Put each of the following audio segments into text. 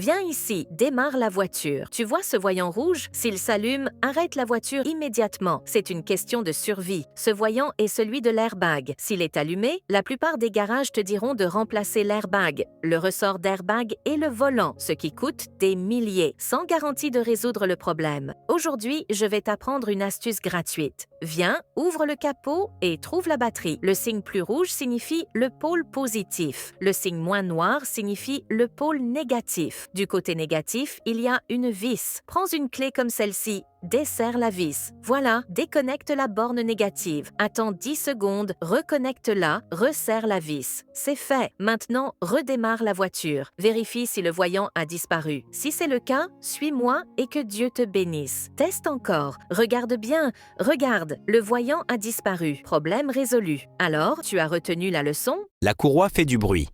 Viens ici, démarre la voiture. Tu vois ce voyant rouge? S'il s'allume, arrête la voiture immédiatement. C'est une question de survie. Ce voyant est celui de l'airbag. S'il est allumé, la plupart des garages te diront de remplacer l'airbag, le ressort d'airbag et le volant, ce qui coûte des milliers, sans garantie de résoudre le problème. Aujourd'hui, je vais t'apprendre une astuce gratuite. Viens, ouvre le capot et trouve la batterie. Le signe plus rouge signifie le pôle positif. Le signe moins noir signifie le pôle négatif. Du côté négatif, il y a une vis. Prends une clé comme celle-ci. Desserre la vis. Voilà, déconnecte la borne négative. Attends 10 secondes, reconnecte-la, resserre la vis. C'est fait. Maintenant, redémarre la voiture. Vérifie si le voyant a disparu. Si c'est le cas, suis-moi et que Dieu te bénisse. Teste encore. Regarde bien. Regarde, le voyant a disparu. Problème résolu. Alors, tu as retenu la leçon? La courroie fait du bruit.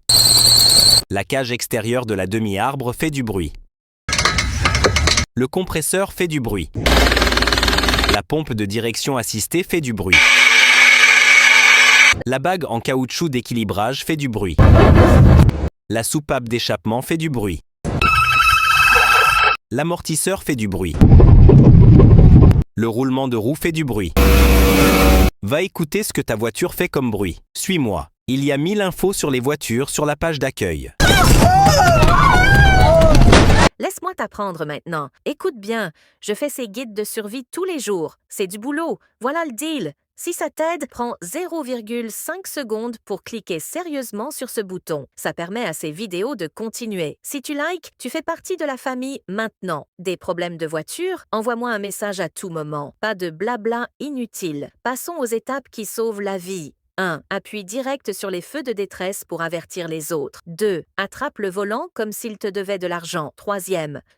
La cage extérieure de la demi-arbre fait du bruit. Le compresseur fait du bruit. La pompe de direction assistée fait du bruit. La bague en caoutchouc d'équilibrage fait du bruit. La soupape d'échappement fait du bruit. L'amortisseur fait du bruit. Le roulement de roue fait du bruit. Va écouter ce que ta voiture fait comme bruit. Suis-moi. Il y a 1000 infos sur les voitures sur la page d'accueil. Laisse-moi t'apprendre maintenant. Écoute bien, je fais ces guides de survie tous les jours. C'est du boulot. Voilà le deal. Si ça t'aide, prends 0,5 secondes pour cliquer sérieusement sur ce bouton. Ça permet à ces vidéos de continuer. Si tu likes, tu fais partie de la famille maintenant. Des problèmes de voiture? Envoie-moi un message à tout moment. Pas de blabla inutile. Passons aux étapes qui sauvent la vie. 1. Appuie direct sur les feux de détresse pour avertir les autres. 2. Attrape le volant comme s'il te devait de l'argent. 3.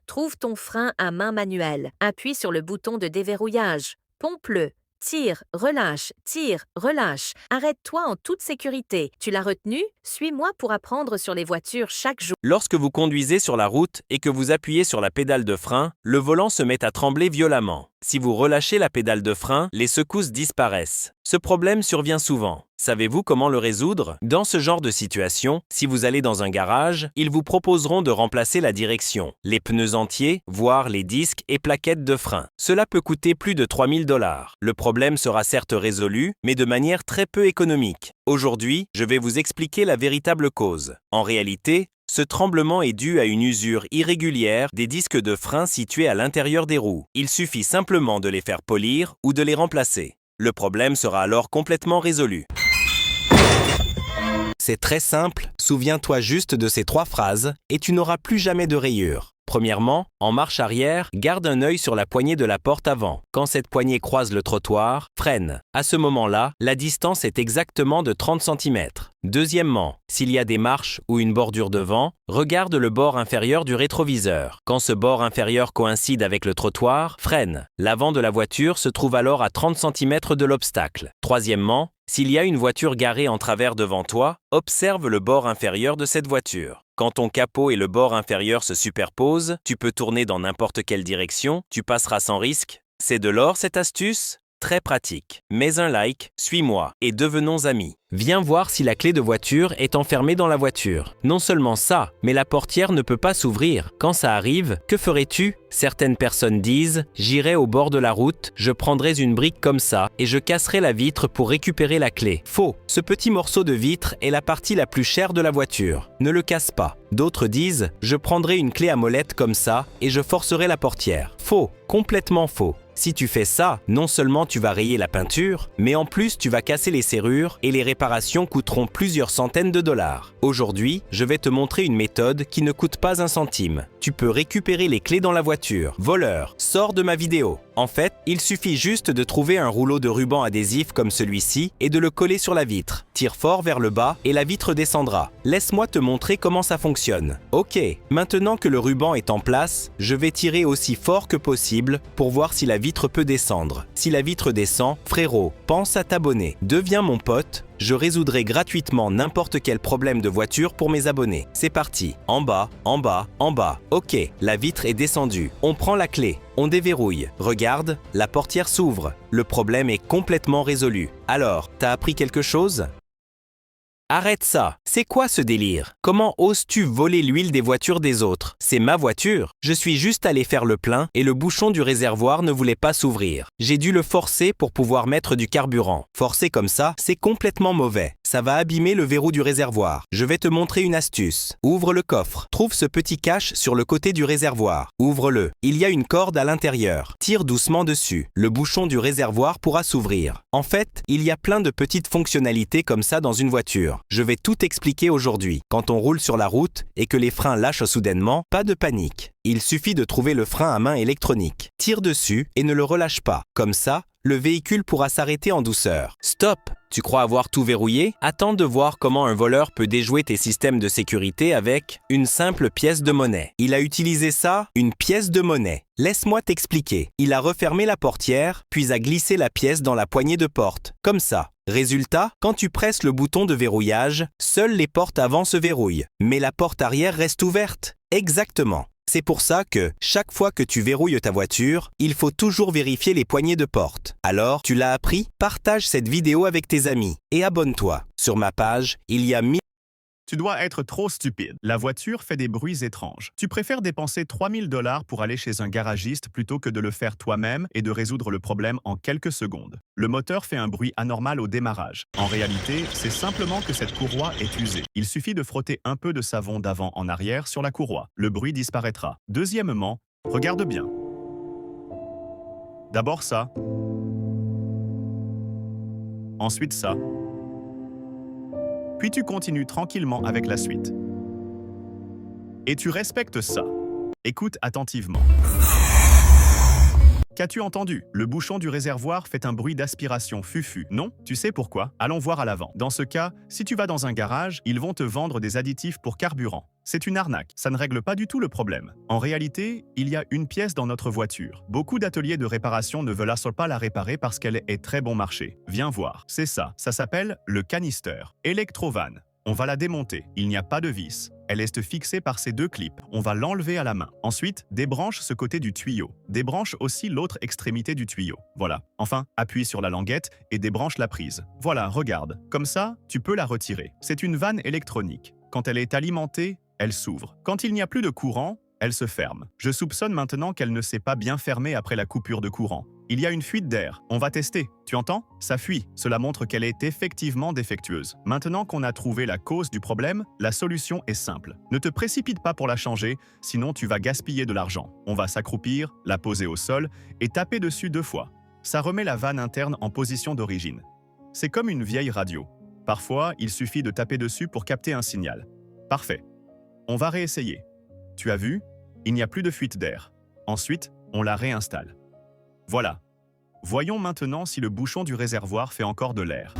Trouve ton frein à main manuelle. Appuie sur le bouton de déverrouillage. Pompe-le. Tire, relâche, tire, relâche. Arrête-toi en toute sécurité. Tu l'as retenu? Suis-moi pour apprendre sur les voitures chaque jour. Lorsque vous conduisez sur la route et que vous appuyez sur la pédale de frein, le volant se met à trembler violemment. Si vous relâchez la pédale de frein, les secousses disparaissent. Ce problème survient souvent. Savez-vous comment le résoudre? Dans ce genre de situation, si vous allez dans un garage, ils vous proposeront de remplacer la direction, les pneus entiers, voire les disques et plaquettes de frein. Cela peut coûter plus de 3000 $. Le problème sera certes résolu, mais de manière très peu économique. Aujourd'hui, je vais vous expliquer la véritable cause. En réalité, ce tremblement est dû à une usure irrégulière des disques de frein situés à l'intérieur des roues. Il suffit simplement de les faire polir ou de les remplacer. Le problème sera alors complètement résolu. C'est très simple, souviens-toi juste de ces 3 phrases et tu n'auras plus jamais de rayures. Premièrement, en marche arrière, garde un œil sur la poignée de la porte avant. Quand cette poignée croise le trottoir, freine. À ce moment-là, la distance est exactement de 30 cm. Deuxièmement, s'il y a des marches ou une bordure devant, regarde le bord inférieur du rétroviseur. Quand ce bord inférieur coïncide avec le trottoir, freine. L'avant de la voiture se trouve alors à 30 cm de l'obstacle. Troisièmement, s'il y a une voiture garée en travers devant toi, observe le bord inférieur de cette voiture. Quand ton capot et le bord inférieur se superposent, tu peux tourner dans n'importe quelle direction, tu passeras sans risque. C'est de l'or cette astuce? Très pratique. Mets un like, suis-moi et devenons amis. Viens voir si la clé de voiture est enfermée dans la voiture. Non seulement ça, mais la portière ne peut pas s'ouvrir. Quand ça arrive, que ferais-tu? Certaines personnes disent « J'irai au bord de la route, je prendrai une brique comme ça et je casserai la vitre pour récupérer la clé. » Faux. Ce petit morceau de vitre est la partie la plus chère de la voiture. Ne le casse pas. D'autres disent « Je prendrai une clé à molette comme ça et je forcerai la portière. » Faux. Complètement faux. Si tu fais ça, non seulement tu vas rayer la peinture, mais en plus tu vas casser les serrures et les réparations coûteront plusieurs centaines de $. Aujourd'hui, je vais te montrer une méthode qui ne coûte pas un centime. Tu peux récupérer les clés dans la voiture. Voleur, sors de ma vidéo. En fait, il suffit juste de trouver un rouleau de ruban adhésif comme celui-ci et de le coller sur la vitre. Tire fort vers le bas et la vitre descendra. Laisse-moi te montrer comment ça fonctionne. Ok, maintenant que le ruban est en place, je vais tirer aussi fort que possible pour voir si la vitre peut descendre. Si la vitre descend, frérot, pense à t'abonner. Deviens mon pote. Je résoudrai gratuitement n'importe quel problème de voiture pour mes abonnés. C'est parti. En bas, en bas, en bas. Ok, la vitre est descendue. On prend la clé. On déverrouille. Regarde, la portière s'ouvre. Le problème est complètement résolu. Alors, t'as appris quelque chose? Arrête ça. C'est quoi ce délire? Comment oses-tu voler l'huile des voitures des autres? C'est ma voiture. Je suis juste allé faire le plein et le bouchon du réservoir ne voulait pas s'ouvrir. J'ai dû le forcer pour pouvoir mettre du carburant. Forcer comme ça, c'est complètement mauvais. Ça va abîmer le verrou du réservoir. Je vais te montrer une astuce. Ouvre le coffre. Trouve ce petit cache sur le côté du réservoir. Ouvre-le. Il y a une corde à l'intérieur. Tire doucement dessus. Le bouchon du réservoir pourra s'ouvrir. En fait, il y a plein de petites fonctionnalités comme ça dans une voiture. Je vais tout expliquer aujourd'hui. Quand on roule sur la route et que les freins lâchent soudainement, pas de panique. Il suffit de trouver le frein à main électronique. Tire dessus et ne le relâche pas. Comme ça, le véhicule pourra s'arrêter en douceur. Stop! Tu crois avoir tout verrouillé? Attends de voir comment un voleur peut déjouer tes systèmes de sécurité avec une simple pièce de monnaie. Il a utilisé ça, une pièce de monnaie. Laisse-moi t'expliquer. Il a refermé la portière, puis a glissé la pièce dans la poignée de porte. Comme ça. Résultat, quand tu presses le bouton de verrouillage, seules les portes avant se verrouillent, mais la porte arrière reste ouverte. Exactement. C'est pour ça que, chaque fois que tu verrouilles ta voiture, il faut toujours vérifier les poignées de porte. Alors, tu l'as appris? Partage cette vidéo avec tes amis et abonne-toi. Sur ma page, il y a 1000... Tu dois être trop stupide. La voiture fait des bruits étranges. Tu préfères dépenser 3000 $ pour aller chez un garagiste plutôt que de le faire toi-même et de résoudre le problème en quelques secondes. Le moteur fait un bruit anormal au démarrage. En réalité, c'est simplement que cette courroie est usée. Il suffit de frotter un peu de savon d'avant en arrière sur la courroie. Le bruit disparaîtra. Deuxièmement, regarde bien. D'abord ça. Ensuite ça. Puis tu continues tranquillement avec la suite. Et tu respectes ça. Écoute attentivement. Qu'as-tu entendu? Le bouchon du réservoir fait un bruit d'aspiration fufu. Non? Tu sais pourquoi? Allons voir à l'avant. Dans ce cas, si tu vas dans un garage, ils vont te vendre des additifs pour carburant. C'est une arnaque. Ça ne règle pas du tout le problème. En réalité, il y a une pièce dans notre voiture. Beaucoup d'ateliers de réparation ne veulent pas la réparer parce qu'elle est très bon marché. Viens voir. C'est ça. Ça s'appelle le canister. Electrovan. On va la démonter. Il n'y a pas de vis. Elle est fixée par ces deux clips. On va l'enlever à la main. Ensuite, débranche ce côté du tuyau. Débranche aussi l'autre extrémité du tuyau. Voilà. Enfin, appuie sur la languette et débranche la prise. Voilà, regarde. Comme ça, tu peux la retirer. C'est une vanne électronique. Quand elle est alimentée, elle s'ouvre. Quand il n'y a plus de courant, elle se ferme. Je soupçonne maintenant qu'elle ne s'est pas bien fermée après la coupure de courant. Il y a une fuite d'air. On va tester. Tu entends? Ça fuit. Cela montre qu'elle est effectivement défectueuse. Maintenant qu'on a trouvé la cause du problème, la solution est simple. Ne te précipite pas pour la changer, sinon tu vas gaspiller de l'argent. On va s'accroupir, la poser au sol et taper dessus 2 fois. Ça remet la vanne interne en position d'origine. C'est comme une vieille radio. Parfois, il suffit de taper dessus pour capter un signal. Parfait. On va réessayer. Tu as vu? Il n'y a plus de fuite d'air. Ensuite, on la réinstalle. Voilà. Voyons maintenant si le bouchon du réservoir fait encore de l'air.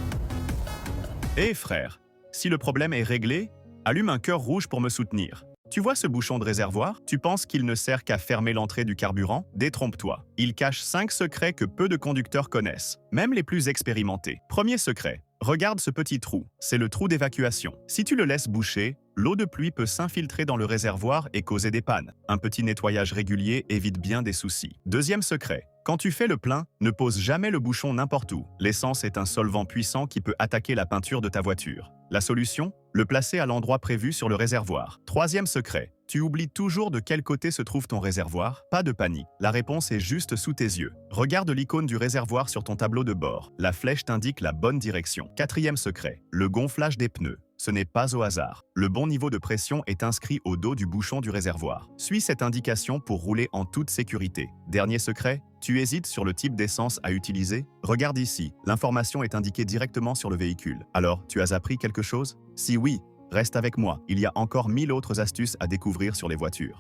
Hé frère, si le problème est réglé, allume un cœur rouge pour me soutenir. Tu vois ce bouchon de réservoir? Tu penses qu'il ne sert qu'à fermer l'entrée du carburant? Détrompe-toi. Il cache 5 secrets que peu de conducteurs connaissent, même les plus expérimentés. Premier secret. Regarde ce petit trou, c'est le trou d'évacuation. Si tu le laisses boucher, l'eau de pluie peut s'infiltrer dans le réservoir et causer des pannes. Un petit nettoyage régulier évite bien des soucis. Deuxième secret, quand tu fais le plein, ne pose jamais le bouchon n'importe où. L'essence est un solvant puissant qui peut attaquer la peinture de ta voiture. La solution? Le placer à l'endroit prévu sur le réservoir. Troisième secret, tu oublies toujours de quel côté se trouve ton réservoir? Pas de panique, la réponse est juste sous tes yeux. Regarde l'icône du réservoir sur ton tableau de bord. La flèche t'indique la bonne direction. Quatrième secret, le gonflage des pneus. Ce n'est pas au hasard. Le bon niveau de pression est inscrit au dos du bouchon du réservoir. Suis cette indication pour rouler en toute sécurité. Dernier secret, tu hésites sur le type d'essence à utiliser? Regarde ici, l'information est indiquée directement sur le véhicule. Alors, tu as appris quelque chose? Si oui, reste avec moi, il y a encore 1000 autres astuces à découvrir sur les voitures.